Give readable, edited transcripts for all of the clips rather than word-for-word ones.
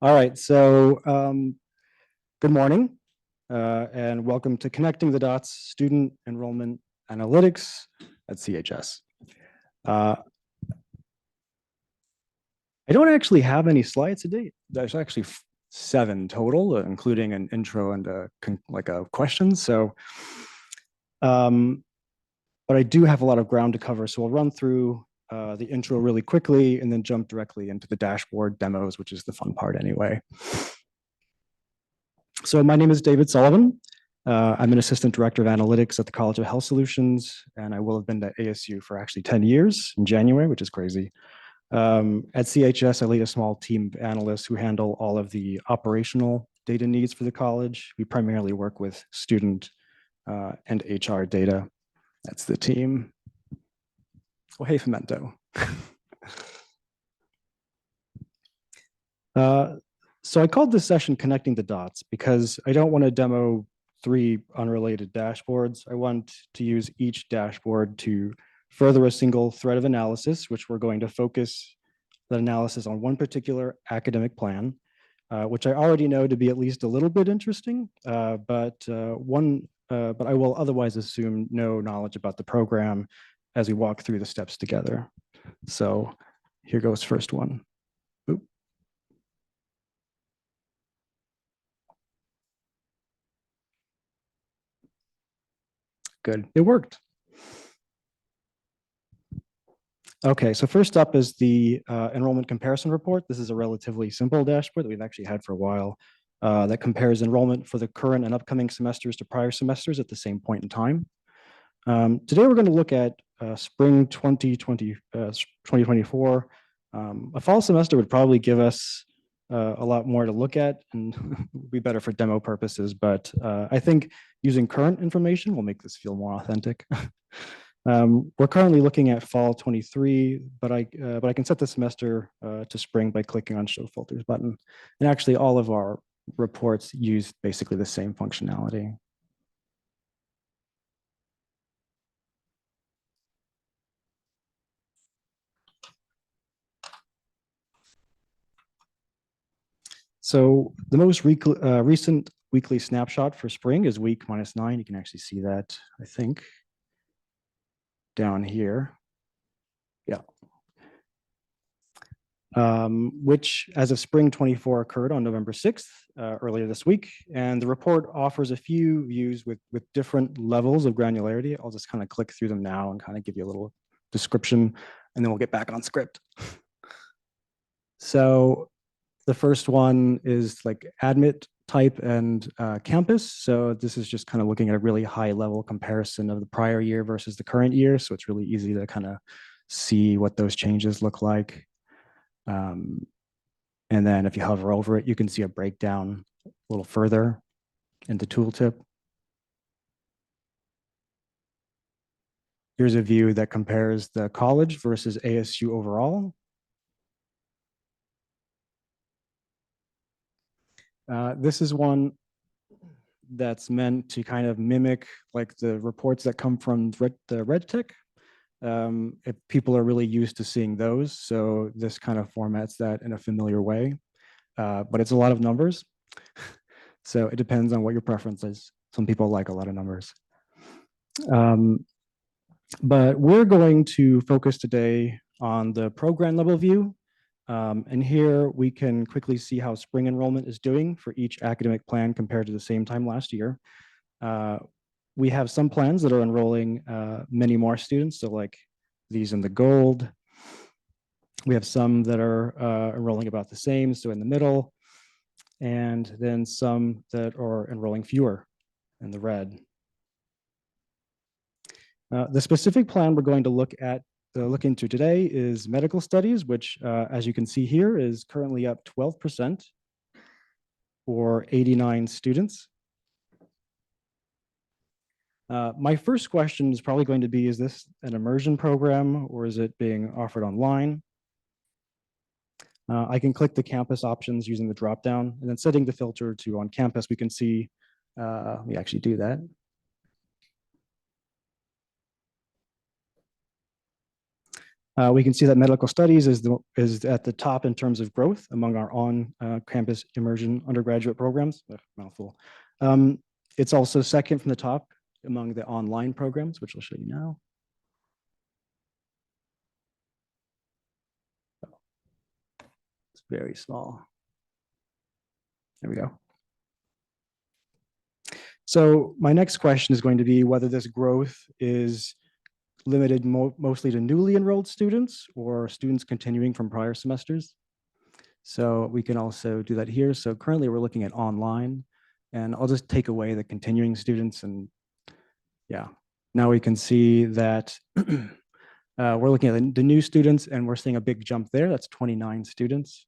All right, so good morning and welcome to Connecting the Dots Student Enrollment Analytics at CHS. I don't actually have any slides today. There's actually 7 total, including an intro and a question. So, but I do have a lot of ground to cover, so we'll run through the intro really quickly and then jump directly into the dashboard demos, which is the fun part anyway. So my name is David Sullivan. I'm an assistant director of analytics at the College of Health Solutions, and I will have been at ASU for actually 10 years in January, which is crazy. At CHS, I lead a small team of analysts who handle all of the operational data needs for the college. We primarily work with student and HR data. That's the team. Oh, hey, Femento. So I called this session Connecting the Dots because I don't want to demo 3 unrelated dashboards. I want to use each dashboard to further a single thread of analysis, which we're going to focus that analysis on one particular academic plan, which I already know to be at least a little bit interesting, but I will otherwise assume no knowledge about the program as we walk through the steps together. So here goes first one. Oop. Good, it worked. Okay, so first up is the enrollment comparison report. This is a relatively simple dashboard that we've actually had for a while that compares enrollment for the current and upcoming semesters to prior semesters at the same point in time. Today, we're going to look at spring 2024. A fall semester would probably give us a lot more to look at and would be better for demo purposes, but I think using current information will make this feel more authentic. We're currently looking at fall 23, but I can set the semester to spring by clicking on Show Filters button. And actually, all of our reports use basically the same functionality. So the most recent weekly snapshot for spring is week -9. You can actually see that, I think, down here. Yeah. Which as of spring 24 occurred on November 6th, earlier this week. And the report offers a few views with different levels of granularity. I'll just kind of click through them now and kind of give you a little description, and then we'll get back on script. So the first one is like admit type and campus. So this is just kind of looking at a really high level comparison of the prior year versus the current year. So it's really easy to kind of see what those changes look like. And then if you hover over it, you can see a breakdown a little further in the tooltip. Here's a view that compares the college versus ASU overall. This is one that's meant to kind of mimic like the reports that come from the RedTech. If people are really used to seeing those, so this kind of formats that in a familiar way, but it's a lot of numbers. So it depends on what your preference is. Some people like a lot of numbers. But we're going to focus today on the program level view. And here we can quickly see how spring enrollment is doing for each academic plan compared to the same time last year. We have some plans that are enrolling many more students, so like these in the gold. We have some that are enrolling about the same, so in the middle, and then some that are enrolling fewer in the red. The specific plan we're going to look into today is medical studies, which, as you can see here, is currently up 12% for 89 students. My first question is probably going to be, is this an immersion program or is it being offered online? I can click the campus options using the dropdown, and then setting the filter to on campus, we can see, we actually do that. We can see that medical studies is at the top in terms of growth among our on-campus immersion undergraduate programs. Mouthful. It's also second from the top among the online programs, which I'll show you now. It's very small. There we go. So my next question is going to be whether this growth is limited mostly to newly enrolled students or students continuing from prior semesters. So we can also do that here. So currently we're looking at online, and I'll just take away the continuing students. And yeah, now we can see that we're looking at the new students, and we're seeing a big jump there. That's 29 students.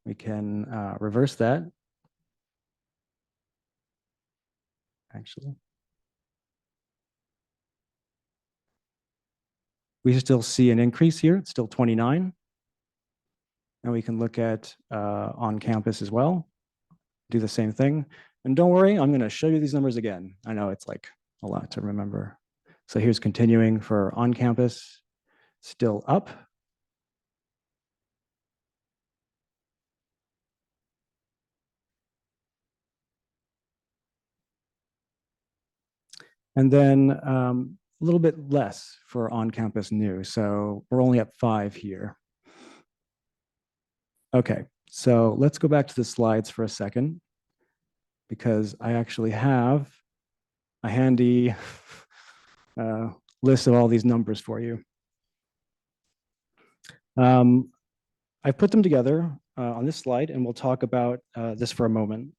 We can reverse that. Actually, we still see an increase here. It's still 29. And we can look at on campus as well, do the same thing. And don't worry, I'm going to show you these numbers again. I know it's like a lot to remember. So here's continuing for on campus, still up. And then a little bit less for on campus new. So we're only at 5 here. Okay, so let's go back to the slides for a second, because I actually have a handy list of all these numbers for you. I've put them together on this slide, and we'll talk about this for a moment.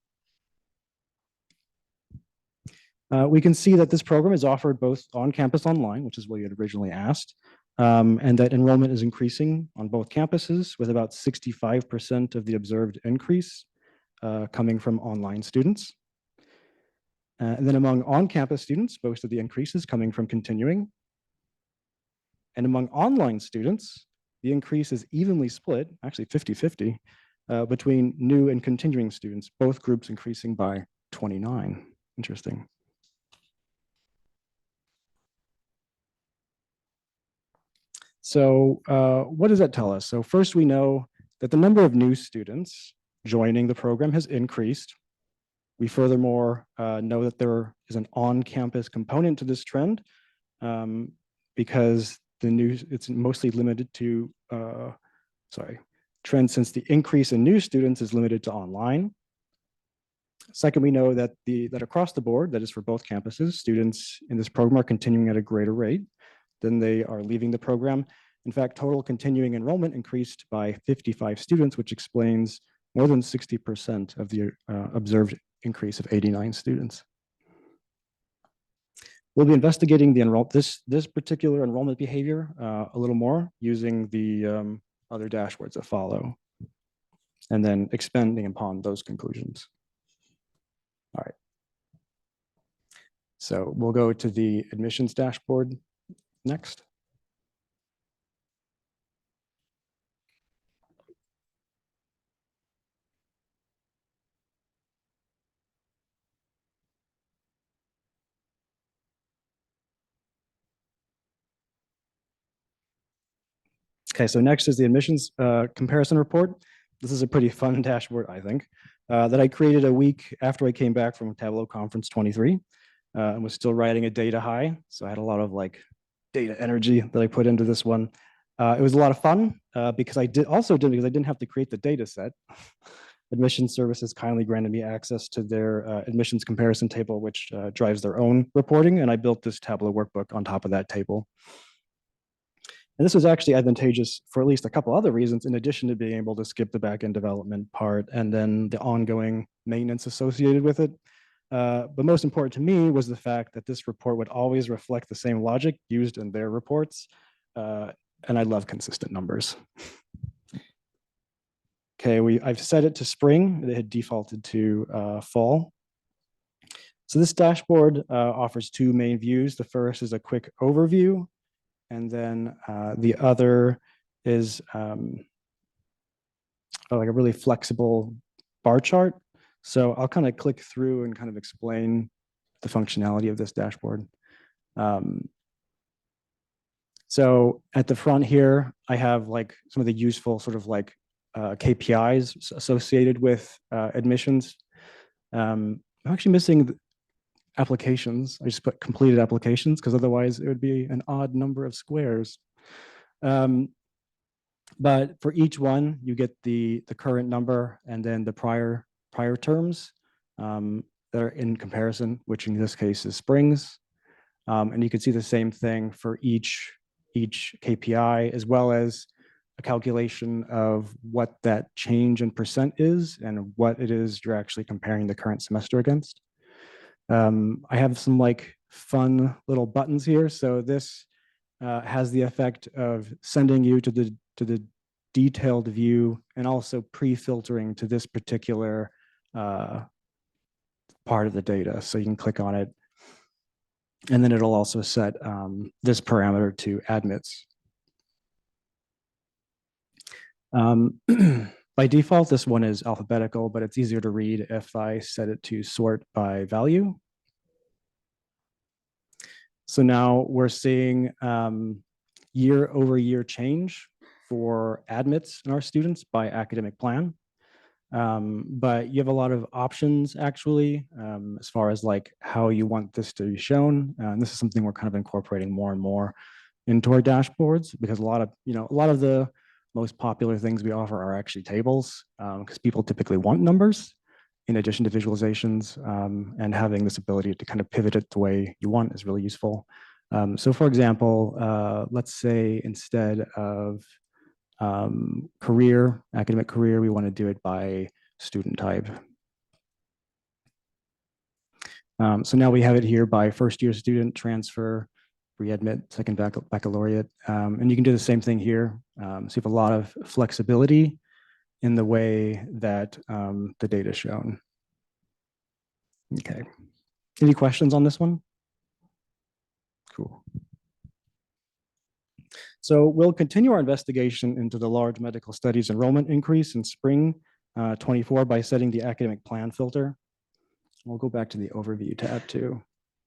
We can see that this program is offered both on campus online, which is what you had originally asked, and that enrollment is increasing on both campuses, with about 65% of the observed increase coming from online students. And then among on-campus students, most of the increase is coming from continuing. And among online students, the increase is evenly split, actually 50-50, between new and continuing students, both groups increasing by 29. Interesting. So what does that tell us? So first, we know that the number of new students joining the program has increased. We furthermore know that there is an on-campus component to this trend, because it's mostly limited to, trend since the increase in new students is limited to online. Second, we know that across the board, that is for both campuses, students in this program are continuing at a greater rate than they are leaving the program. In fact, total continuing enrollment increased by 55 students, which explains more than 60% of the observed increase of 89 students. We'll be investigating this particular enrollment behavior a little more using the other dashboards that follow, and then expanding upon those conclusions. All right. So we'll go to the admissions dashboard next. Okay, so next is the admissions comparison report. This is a pretty fun dashboard, I think, that I created a week after I came back from Tableau Conference 23 and was still riding a data high. So I had a lot of like data energy that I put into this one. It was a lot of fun because I didn't have to create the data set. Admissions services kindly granted me access to their admissions comparison table, which drives their own reporting. And I built this Tableau workbook on top of that table. And this was actually advantageous for at least a couple other reasons, in addition to being able to skip the backend development part and then the ongoing maintenance associated with it. But most important to me was the fact that this report would always reflect the same logic used in their reports. And I love consistent numbers. Okay, I've set it to spring. It had defaulted to fall. So this dashboard offers two main views. The first is a quick overview, and then the other is like a really flexible bar chart. So I'll kind of click through and kind of explain the functionality of this dashboard. So at the front here, I have like some of the useful sort of like KPIs associated with admissions. I'm actually missing applications. I just put completed applications because otherwise it would be an odd number of squares. Um, but for each one, you get the current number and then the prior terms that are in comparison, which in this case is springs. And you can see the same thing for each KPI, as well as a calculation of what that change in percent is and what it is you're actually comparing the current semester against. I have some like fun little buttons here. So this has the effect of sending you to the detailed view and also pre-filtering to this particular part of the data. So you can click on it, and then it'll also set this parameter to admits. By default, this one is alphabetical, but it's easier to read if I set it to sort by value. So now we're seeing year over year change for admits in our students by academic plan. But you have a lot of options actually, as far as like how you want this to be shown. And this is something we're kind of incorporating more and more into our dashboards, because a lot of the most popular things we offer are actually tables, because people typically want numbers in addition to visualizations, and having this ability to kind of pivot it the way you want is really useful. So for example, let's say instead of academic career, we want to do it by student type. So now we have it here by first year student, transfer, readmit, second baccalaureate. And you can do the same thing here. So you have a lot of flexibility in the way that the data is shown. Okay. Any questions on this one? Cool. So we'll continue our investigation into the large medical studies enrollment increase in spring 24 by setting the academic plan filter. We'll go back to the overview tab too.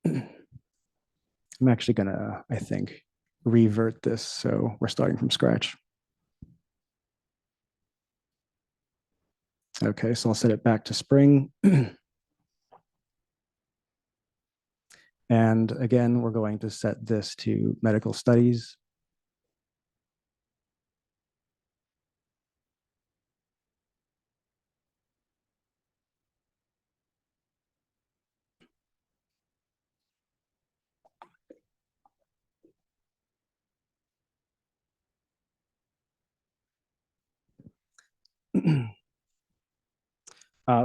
I'm actually gonna, I think, revert this so we're starting from scratch. Okay, so I'll set it back to spring. And again, we're going to set this to medical studies.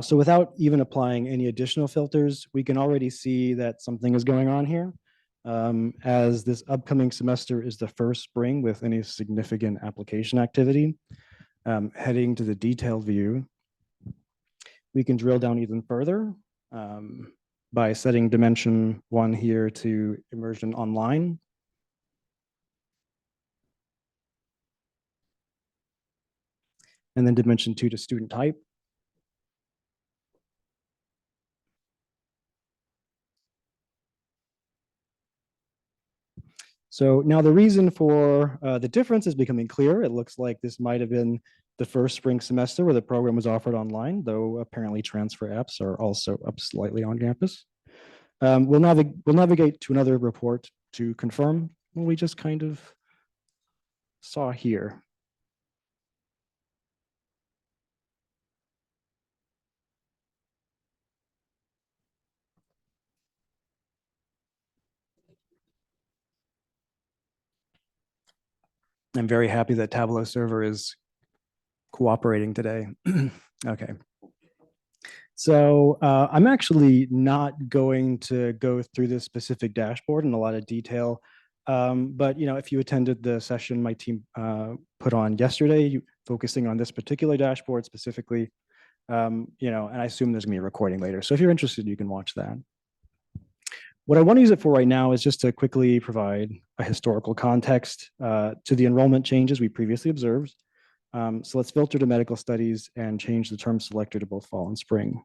So without even applying any additional filters, we can already see that something is going on here. As this upcoming semester is the first spring with any significant application activity, heading to the detailed view, we can drill down even further by setting dimension 1 here to immersion online. And then dimension 2 to student type. So now the reason for the difference is becoming clear. It looks like this might have been the first spring semester where the program was offered online, though apparently transfer apps are also up slightly on campus. We'll navigate to another report to confirm what we just kind of saw here. I'm very happy that Tableau server is cooperating today. Okay. So I'm actually not going to go through this specific dashboard in a lot of detail. But if you attended the session my team put on yesterday, focusing on this particular dashboard specifically, and I assume there's gonna be a recording later. So if you're interested, you can watch that. What I want to use it for right now is just to quickly provide a historical context to the enrollment changes we previously observed. So let's filter to medical studies and change the term selector to both fall and spring.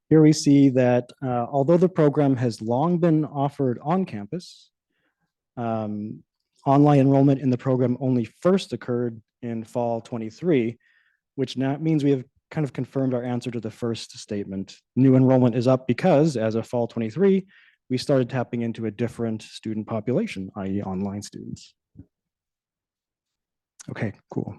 Here we see that although the program has long been offered on campus, um, online enrollment in the program only first occurred in fall 23, which now means we have kind of confirmed our answer to the first statement. New enrollment is up because as of fall 23, we started tapping into a different student population, i.e. online students. Okay, cool.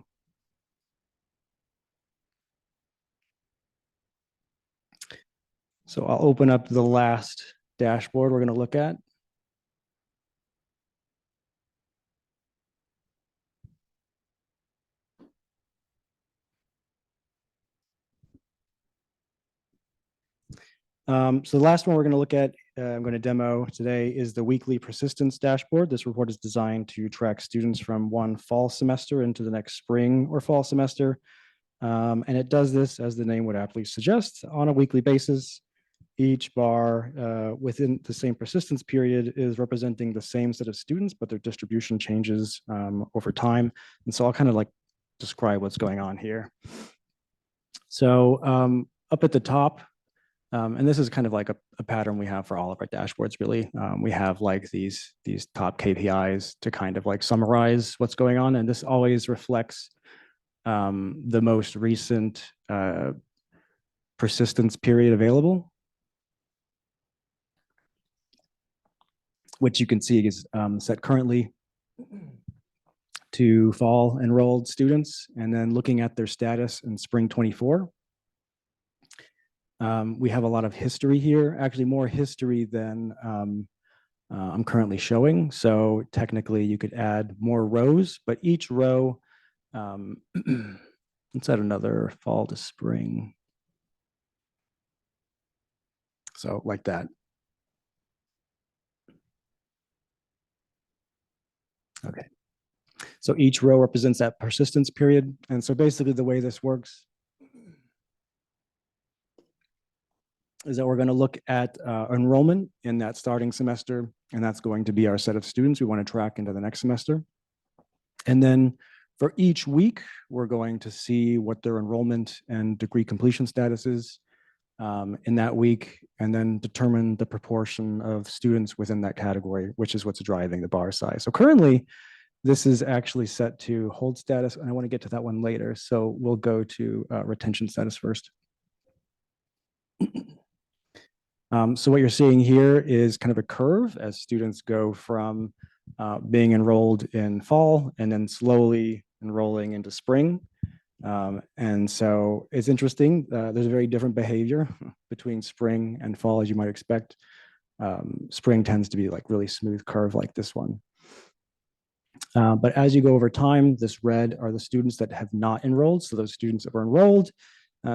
So I'll open up the last dashboard we're going to look at. So the last one we're going to look at, I'm going to demo today, is the weekly persistence dashboard. This report is designed to track students from one fall semester into the next spring or fall semester. And it does this, as the name would aptly suggest, on a weekly basis. Each bar within the same persistence period is representing the same set of students, but their distribution changes over time. And so I'll kind of like describe what's going on here. So up at the top, and this is kind of like a pattern we have for all of our dashboards, really. We have like these top KPIs to kind of like summarize what's going on. And this always reflects the most recent persistence period available, which you can see is set currently to fall enrolled students, and then looking at their status in spring 24. We have a lot of history here, actually more history than I'm currently showing. So technically you could add more rows, but each row, let's add another fall to spring. So like that. Okay. So each row represents that persistence period. And so basically the way this works is that we're going to look at enrollment in that starting semester, and that's going to be our set of students we want to track into the next semester. And then for each week, we're going to see what their enrollment and degree completion status is in that week, and then determine the proportion of students within that category, which is what's driving the bar size. So currently, this is actually set to hold status, and I want to get to that one later. So we'll go to retention status first. So what you're seeing here is kind of a curve as students go from being enrolled in fall and then slowly enrolling into spring. And so it's interesting. There's a very different behavior between spring and fall, as you might expect. Spring tends to be like really smooth curve like this one. But as you go over time, this red are the students that have not enrolled. So those students that were enrolled.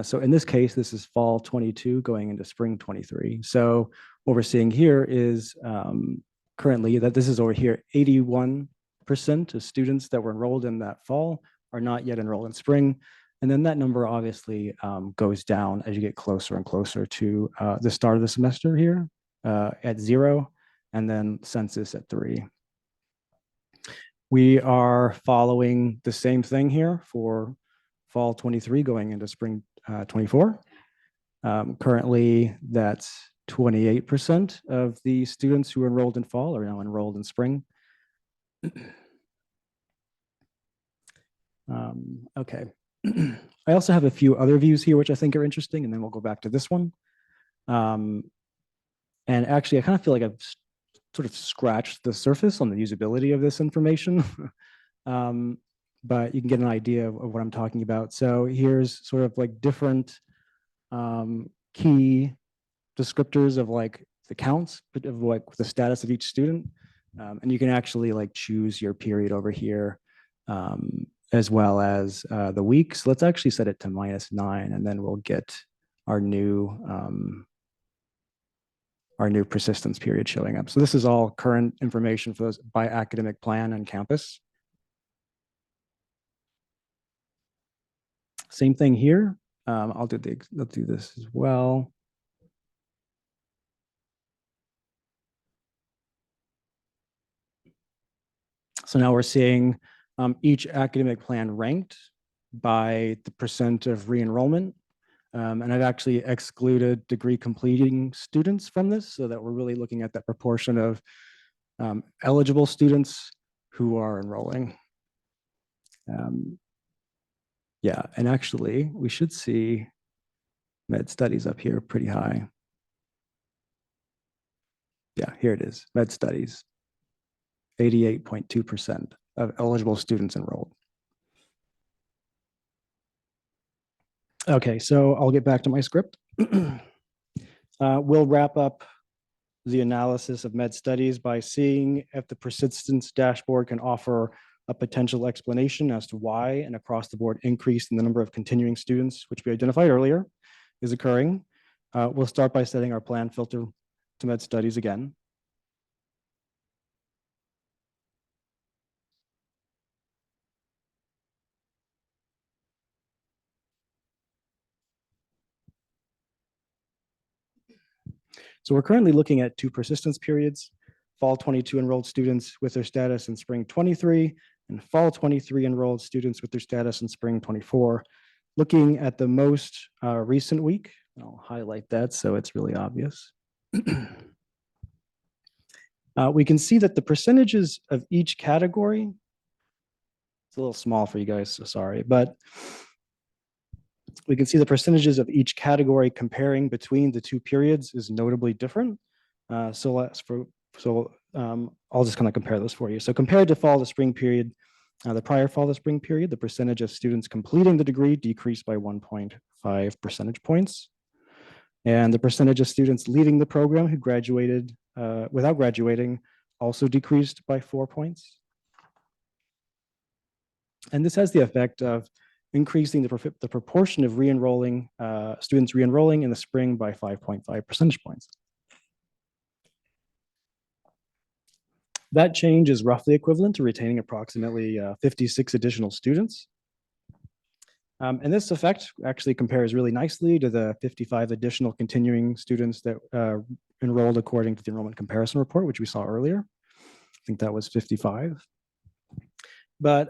So in this case, this is fall 22 going into spring 23. So what we're seeing here is currently that this is over here, 81% of students that were enrolled in that fall are not yet enrolled in spring. And then that number obviously goes down as you get closer and closer to the start of the semester here at 0, and then census at 3. We are following the same thing here for fall 23 going into spring 24. Currently, that's 28% of the students who enrolled in fall are now enrolled in spring. Okay. I also have a few other views here, which I think are interesting, and then we'll go back to this one. And actually, I kind of feel like I've sort of scratched the surface on the usability of this information. But you can get an idea of what I'm talking about. So here's sort of like different key descriptors of like the counts of like the status of each student. And you can actually like choose your period over here as well as the weeks. Let's actually set it to -9, and then we'll get our new persistence period showing up. So this is all current information for those by academic plan and campus. Same thing here. I'll do this as well. So now we're seeing each academic plan ranked by the percent of re-enrollment. And I've actually excluded degree completing students from this so that we're really looking at that proportion of eligible students who are enrolling. Yeah, and actually we should see med studies up here pretty high. Yeah, here it is, med studies, 88.2% of eligible students enrolled. Okay, so I'll get back to my script. We'll wrap up the analysis of med studies by seeing if the persistence dashboard can offer a potential explanation as to why an across the board increase in the number of continuing students, which we identified earlier, is occurring. We'll start by setting our plan filter to med studies again. So we're currently looking at two persistence periods, fall 22 enrolled students with their status in spring 23 and fall 23 enrolled students with their status in spring 24. Looking at the most recent week, I'll highlight that so it's really obvious. We can see that the percentages of each category, it's a little small for you guys, so sorry, but we can see the percentages of each category comparing between the two periods is notably different. I'll just kind of compare those for you. So compared to fall to spring period, the prior fall to spring period, the percentage of students completing the degree decreased by 1.5 percentage points. And the percentage of students leaving the program who graduated without graduating also decreased by 4 points. And this has the effect of increasing the proportion of re-enrolling students re-enrolling in the spring by 5.5 percentage points. That change is roughly equivalent to retaining approximately 56 additional students. And this effect actually compares really nicely to the 55 additional continuing students that enrolled according to the enrollment comparison report, which we saw earlier. I think that was 55. But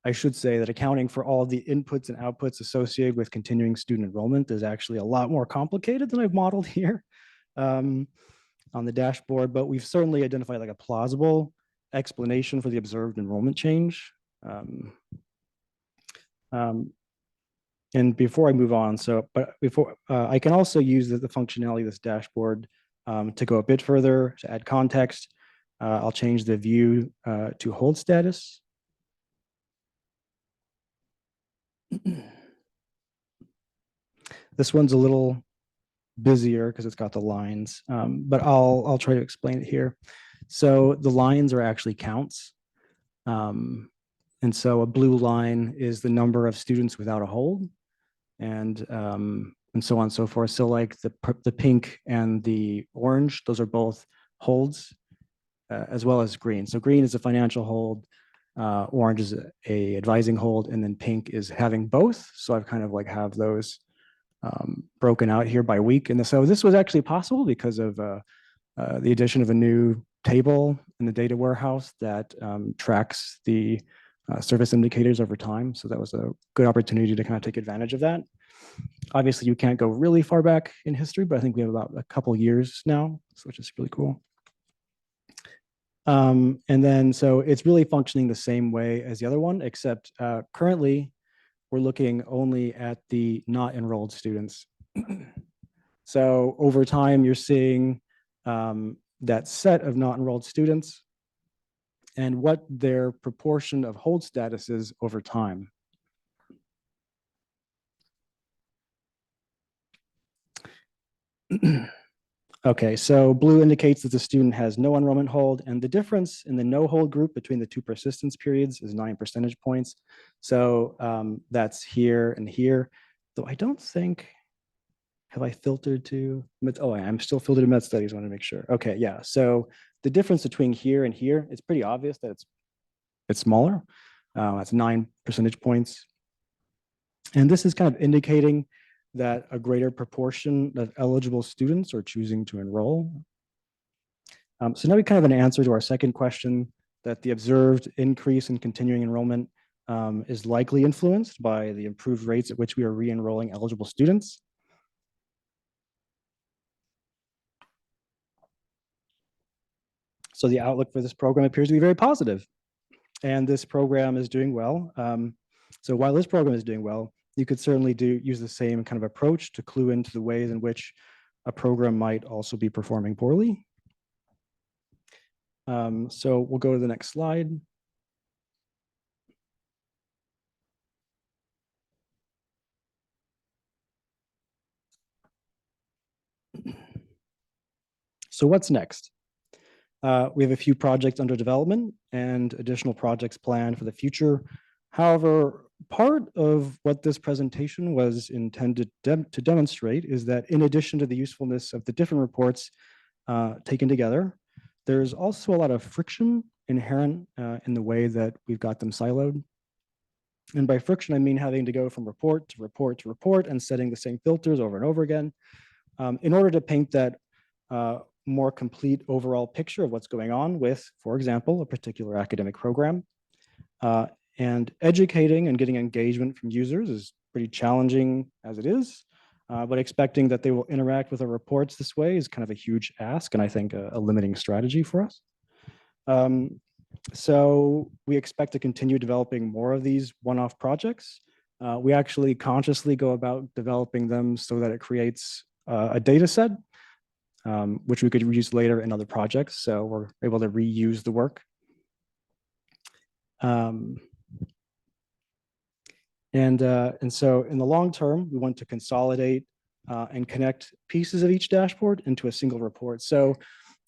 I should say that accounting for all of the inputs and outputs associated with continuing student enrollment is actually a lot more complicated than I've modeled here on the dashboard, but we've certainly identified like a plausible explanation for the observed enrollment change. And before I move on, I can also use the functionality of this dashboard to go a bit further, to add context. I'll change the view to hold status. This one's a little busier because it's got the lines, but I'll try to explain it here. So the lines are actually counts. And so a blue line is the number of students without a hold, and so on and so forth. So like the pink and the orange, those are both holds, as well as green. So green is a financial hold, orange is a advising hold, and then pink is having both. So I've kind of like have those broken out here by week. And so this was actually possible because of the addition of a new table in the data warehouse that tracks the service indicators over time. So that was a good opportunity to kind of take advantage of that. Obviously, you can't go really far back in history, but I think we have about a couple years now, which is really cool. And then, so it's really functioning the same way as the other one, except currently we're looking only at the not enrolled students. So over time, you're seeing that set of not enrolled students and what their proportion of hold status is over time. Okay, so blue indicates that the student has no enrollment hold, and the difference in the no hold group between the two persistence periods is 9 percentage points. So that's here and here, though I don't think, have I filtered to, oh, I'm still filtered to med studies, I want to make sure. Okay, yeah, so the difference between here and here, it's pretty obvious that it's smaller. That's 9 percentage points. And this is kind of indicating that a greater proportion of eligible students are choosing to enroll. So now we kind of have an answer to our second question, that the observed increase in continuing enrollment is likely influenced by the improved rates at which we are re-enrolling eligible students. So the outlook for this program appears to be very positive, and this program is doing well. So while this program is doing well, you could certainly use the same kind of approach to clue into the ways in which a program might also be performing poorly. So we'll go to the next slide. So what's next? We have a few projects under development and additional projects planned for the future. However, part of what this presentation was intended to demonstrate is that in addition to the usefulness of the different reports taken together, there's also a lot of friction inherent in the way that we've got them siloed. And by friction, I mean having to go from report to report to report and setting the same filters over and over again in order to paint that more complete overall picture of what's going on with, for example, a particular academic program. And educating and getting engagement from users is pretty challenging as it is, but expecting that they will interact with our reports this way is kind of a huge ask, and I think a limiting strategy for us. So we expect to continue developing more of these one-off projects. We actually consciously go about developing them so that it creates a data set which we could use later in other projects. So we're able to reuse the work. And so in the long term, we want to consolidate and connect pieces of each dashboard into a single report. So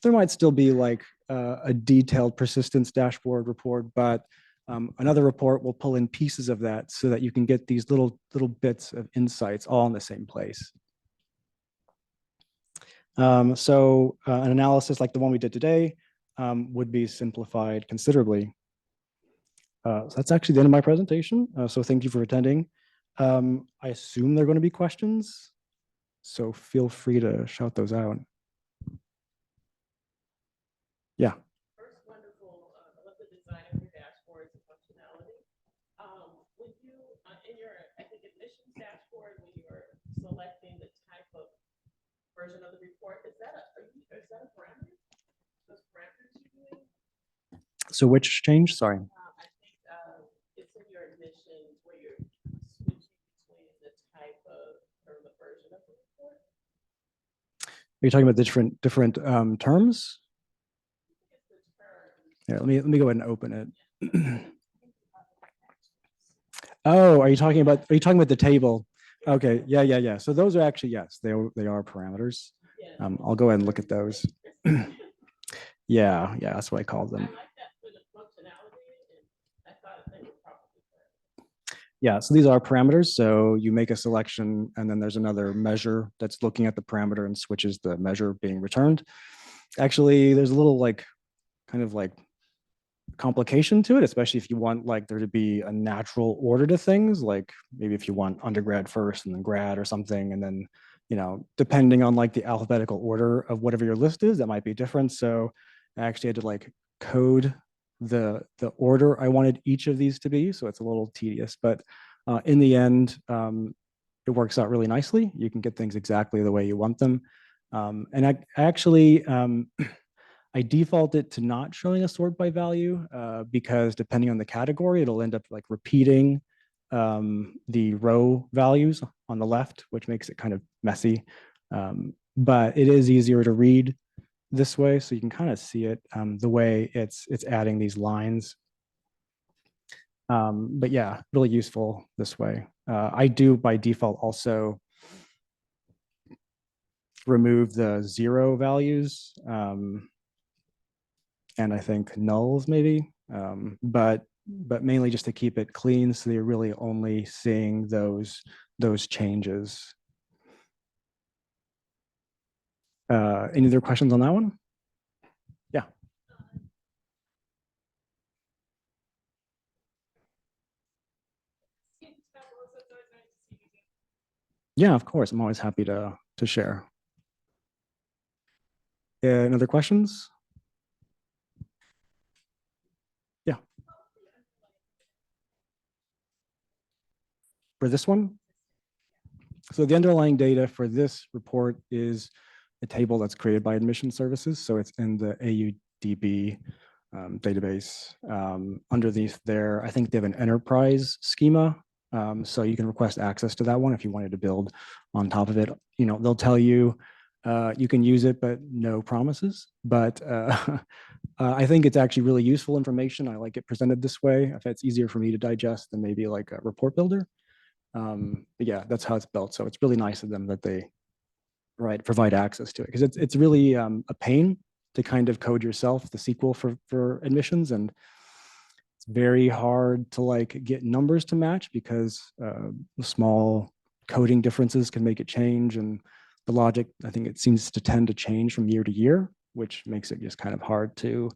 there might still be like a detailed persistence dashboard report, but another report will pull in pieces of that so that you can get these little bits of insights all in the same place. So an analysis like the one we did today would be simplified considerably. So that's actually the end of my presentation. So thank you for attending. I assume there are going to be questions, so feel free to shout those out. Yeah. First, wonderful. I love the design of your dashboards and functionality. Would you, in your, I think, admissions dashboard, when you're selecting the type of version of the report, is that a parameter? Those parameters you're doing? So which change? Sorry. I think it's in your admissions where you're switching between the type of or the version of the report. Are you talking about the different terms? Yeah, let me go ahead and open it. Oh, are you talking about the table? Okay, yeah. So those are actually, yes, they are parameters. I'll go ahead and look at those. Yeah, that's what I called them. Yeah, so these are parameters. So you make a selection and then there's another measure that's looking at the parameter and switches the measure being returned. Actually, there's a little kind of complication to it, especially if you want there to be a natural order to things, like maybe if you want undergrad first and then grad or something, and then depending on the alphabetical order of whatever your list is, that might be different. So I actually had to code the order I wanted each of these to be, so it's a little tedious, but in the end it works out really nicely. You can get things exactly the way you want them. And I actually I default it to not showing a sort by value because depending on the category, it'll end up repeating the row values on the left, which makes it kind of messy. But it is easier to read this way, so you can kind of see it the way it's adding these lines. But yeah, really useful this way. I do by default also remove the 0 values. And I think nulls maybe, but mainly just to keep it clean, so you're really only seeing those changes. Any other questions on that one? Yeah. Yeah, of course. I'm always happy to share. Any other questions? Yeah. For this one, so the underlying data for this report is a table that's created by admission services. So it's in the AUDB database. Underneath there, I think they have an enterprise schema. So you can request access to that one if you wanted to build on top of it. You know, they'll tell you you can use it, but no promises. But I think it's actually really useful information. I like it presented this way. If it's easier for me to digest than maybe like a report builder. But yeah, that's how it's built. So it's really nice of them that they provide access to it, because it's really a pain to kind of code yourself the SQL for admissions, and it's very hard to like get numbers to match because small coding differences can make it change, and the logic, I think it seems to tend to change from year to year, which makes it just kind of hard to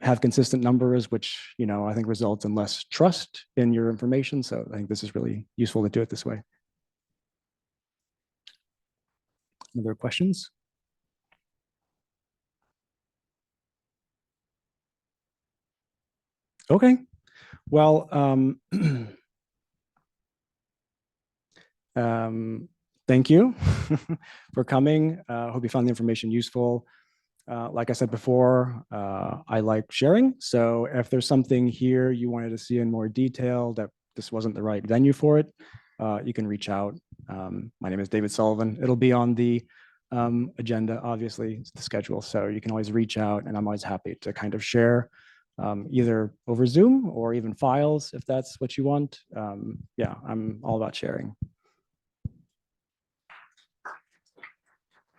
have consistent numbers, which, you know, I think results in less trust in your information. So I think this is really useful to do it this way. Other questions? Okay. Well, thank you for coming. Hope you found the information useful. Like I said before, I like sharing. So if there's something here you wanted to see in more detail that this wasn't the right venue for it, you can reach out. My name is David Sullivan. It'll be on the agenda, obviously, the schedule. So you can always reach out, and I'm always happy to kind of share either over Zoom or even files if that's what you want. Yeah, I'm all about sharing.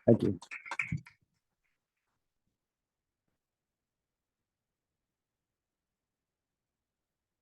Thank you.